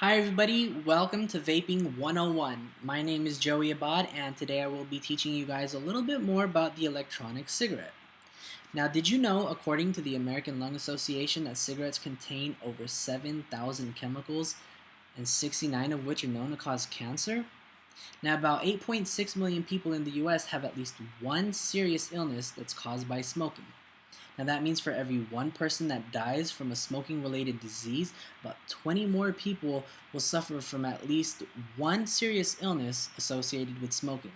Hi everybody, welcome to Vaping 101. My name is Joey Abad and today I will be teaching you guys a little bit more about the electronic cigarette. Now, did you know, according to the American Lung Association, that cigarettes contain over 7,000 chemicals and 69 of which are known to cause cancer? Now, about 8.6 million people in the US have at least one serious illness that's caused by smoking. Now that means for every one person that dies from a smoking-related disease, about 20 more people will suffer from at least one serious illness associated with smoking.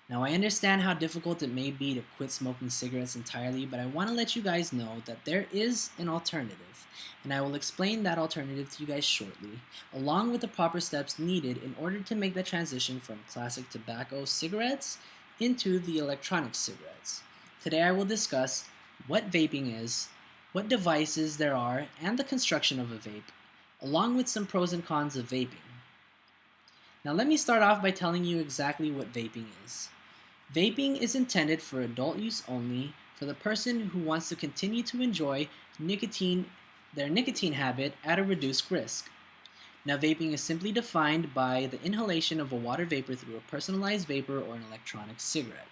Now I understand how difficult it may be to quit smoking cigarettes entirely, but I want to let you guys know that there is an alternative, and I will explain that alternative to you guys shortly, along with the proper steps needed in order to make the transition from classic tobacco cigarettes into the electronic cigarettes. Today I will discuss what vaping is, what devices there are, and the construction of a vape, along with some pros and cons of vaping. Now let me start off by telling you exactly what vaping is. Vaping is intended for adult use only for the person who wants to continue to enjoy their nicotine habit at a reduced risk. Now vaping is simply defined by the inhalation of a water vapor through a personalized vapor or an electronic cigarette.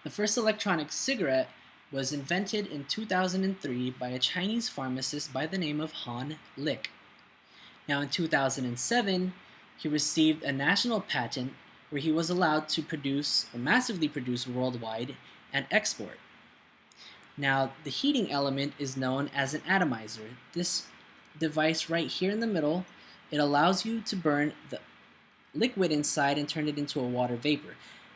The first electronic cigarette was invented in 2003 by a Chinese pharmacist by the name of Han Lick. Now in 2007, he received a national patent where he was allowed to produce or massively produce worldwide and export. Now the heating element is known as an atomizer. This device right here in the middle, it allows you to burn the liquid inside and turn it into a water vapor.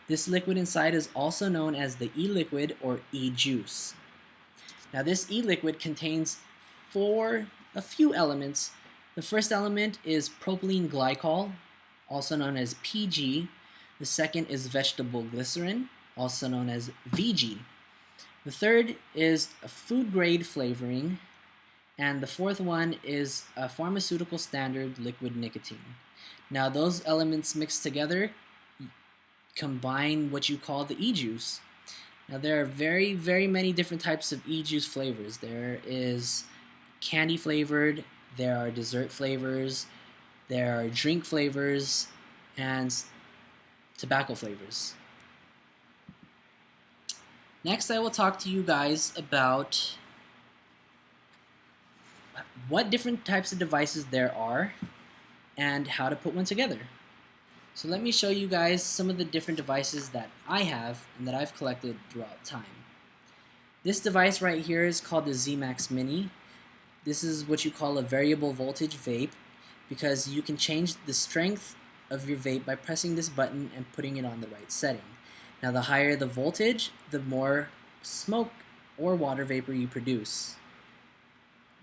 This liquid inside is also known as the E-liquid or E-juice. Now this E-liquid contains a few elements. The first element is propylene glycol, also known as PG. The second is vegetable glycerin, also known as VG. The third is a food-grade flavoring, and the fourth one is a pharmaceutical standard liquid nicotine. Now those elements mixed together combine what you call the e-juice. Now there are very many different types of e-juice flavors. There is candy flavored, there are dessert flavors, there are drink flavors, and tobacco flavors. Next I will talk to you guys about what different types of devices there are and how to put one together. So let me show you guys some of the different devices that I have and that I've collected throughout time. This device right here is called the Z-Max Mini. This is what you call a variable voltage vape because you can change the strength of your vape by pressing this button and putting it on the right setting. Now the higher the voltage, the more smoke or water vapor you produce.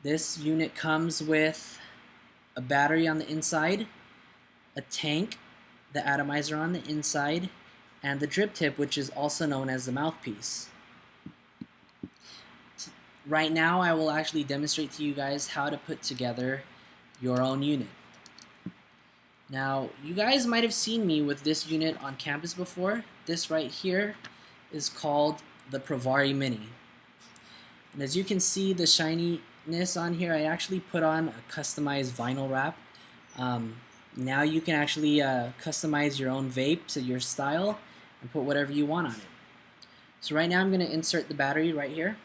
This unit comes with a battery on the inside, a tank, the atomizer on the inside, and the drip tip, which is also known as the mouthpiece. Right now I will actually demonstrate to you guys how to put together your own unit. Now you guys might have seen me with this unit on campus before. This right here is called the Provari Mini. And as you can see the shininess on here, I actually put on a customized vinyl wrap. Now you can actually customize your own vape to your style and put whatever you want on it. So right now I'm going to insert the battery right here.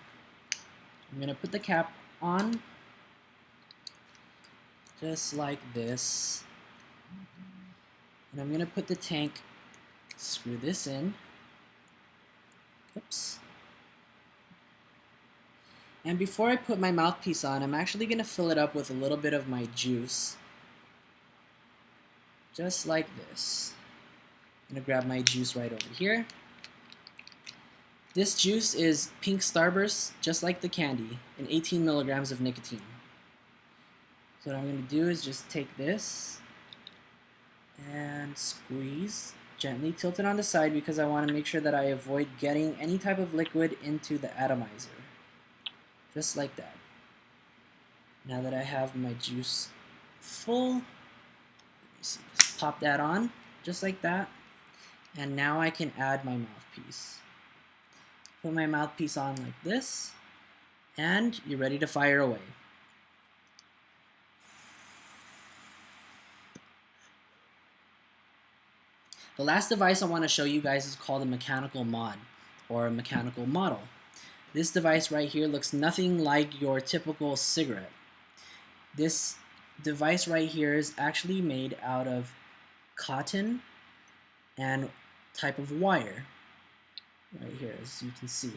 I'm going to put the cap on just like this. And I'm going to put the tank, screw this in. Oops. And before I put my mouthpiece on, I'm actually going to fill it up with a little bit of my juice. Just like this. I'm going to grab my juice right over here. This juice is pink Starburst, just like the candy, and 18 milligrams of nicotine. So what I'm going to do is just take this and squeeze, gently tilt it on the side because I want to make sure that I avoid getting any type of liquid into the atomizer. Just like that. Now that I have my juice full, just pop that on, just like that. And now I can add my mouthpiece. Put my mouthpiece on like this, and you're ready to fire away. The last device I want to show you guys is called a mechanical mod or a mechanical model. This device right here looks nothing like your typical cigarette. This device right here is actually made out of cotton and type of wire right here, as you can see.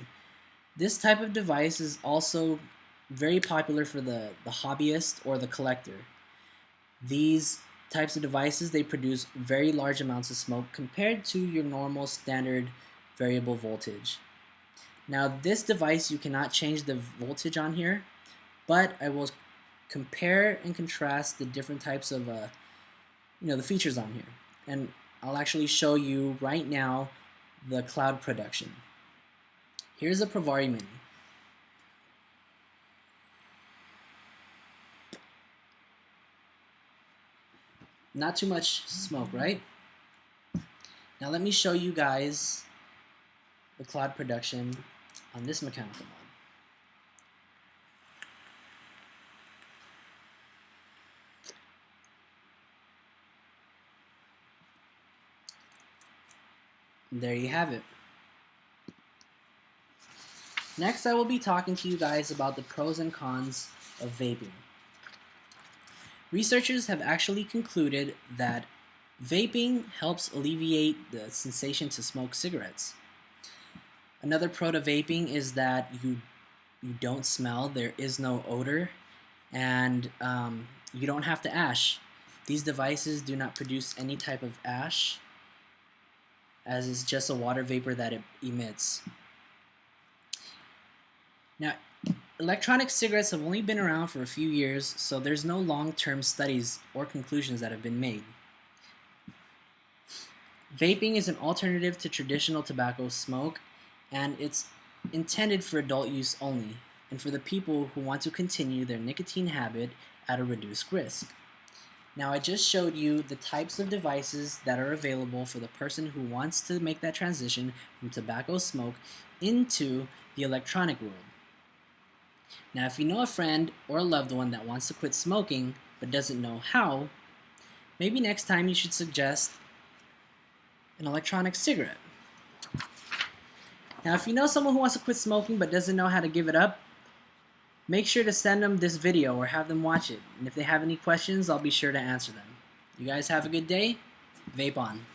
This type of device is also very popular for the hobbyist or the collector. These types of devices, they produce very large amounts of smoke compared to your normal standard variable voltage. Now this device, you cannot change the voltage on here, but I will compare and contrast the different types of the features on here, and I'll actually show you right now the cloud production. Here's a Pravari Mini. Not too much smoke, right? Now let me show you guys the cloud production on this mechanical mod. There you have it. Next, I will be talking to you guys about the pros and cons of vaping. Researchers have actually concluded that vaping helps alleviate the sensation to smoke cigarettes. Another pro to vaping is that you don't smell, there is no odor, and you don't have to ash. These devices do not produce any type of ash, as it's just a water vapor that it emits. Now, electronic cigarettes have only been around for a few years, so there's no long-term studies or conclusions that have been made. Vaping is an alternative to traditional tobacco smoke, and it's intended for adult use only, and for the people who want to continue their nicotine habit at a reduced risk. Now, I just showed you the types of devices that are available for the person who wants to make that transition from tobacco smoke into the electronic world. Now, if you know a friend or a loved one that wants to quit smoking but doesn't know how, maybe next time you should suggest an electronic cigarette. Now, if you know someone who wants to quit smoking but doesn't know how to give it up, make sure to send them this video or have them watch it. And if they have any questions, I'll be sure to answer them. You guys have a good day. Vape on.